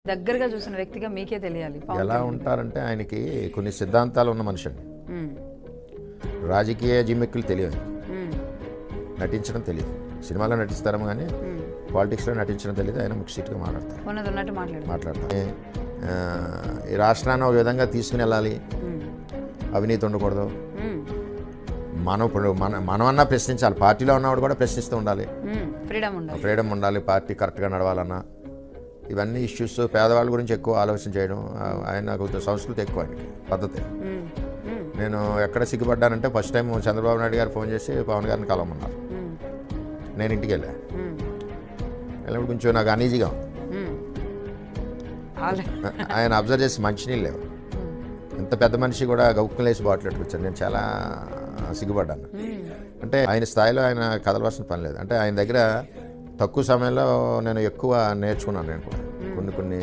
దగ్గరగా చూసిన వ్యక్తిగా మీకే తెలియాలి ఎలా ఉంటారంటే ఆయనకి కొన్ని సిద్ధాంతాలు ఉన్న మనిషి అండి. రాజకీయ జిమ్మిక్కులు తెలియదు, నటించడం తెలియదు. సినిమాలో నటిస్తారేమో కానీ పాలిటిక్స్లో నటించడం తెలియదు. ఆయన ముఖ్య సీట్గా మాట్లాడతారు. ఈ రాష్ట్రాన్ని ఒక విధంగా తీసుకుని వెళ్ళాలి, అవినీతి ఉండకూడదు. మనం ఇప్పుడు మనమన్నా ప్రశ్నించాలి, పార్టీలో ఉన్నవాడు కూడా ప్రశ్నిస్తూ ఉండాలి, ఫ్రీడమ్ ఉండాలి, పార్టీ కరెక్ట్గా నడవాలన్నా. ఇవన్నీ ఇష్యూస్, పేదవాళ్ళ గురించి ఎక్కువ ఆలోచన చేయడం. నాకు సంస్కృతి ఎక్కువ, ఆయనకి పద్ధతి. నేను ఎక్కడ సిగ్గుపడ్డానంటే ఫస్ట్ టైం చంద్రబాబు నాయుడు గారు ఫోన్ చేసి పవన్ గారిని కలవమన్నారు. నేను ఇంటికి వెళ్ళినప్పుడు కొంచెం నాకు అనీజీగా ఉంది. ఆయన అబ్జర్వ్ చేసి మంచినీళ్ళు లేవు, ఇంత పెద్ద మనిషి కూడా గౌక్కులేసి బాటిల్ పెట్టుకొచ్చాను. నేను చాలా సిగ్గుపడ్డాను. అంటే ఆయన స్థాయిలో ఆయన కదలవలసిన పని లేదు. అంటే ఆయన దగ్గర తక్కువ సమయంలో నేను ఎక్కువ నేర్చుకున్నాను. నేను కూడా కొన్ని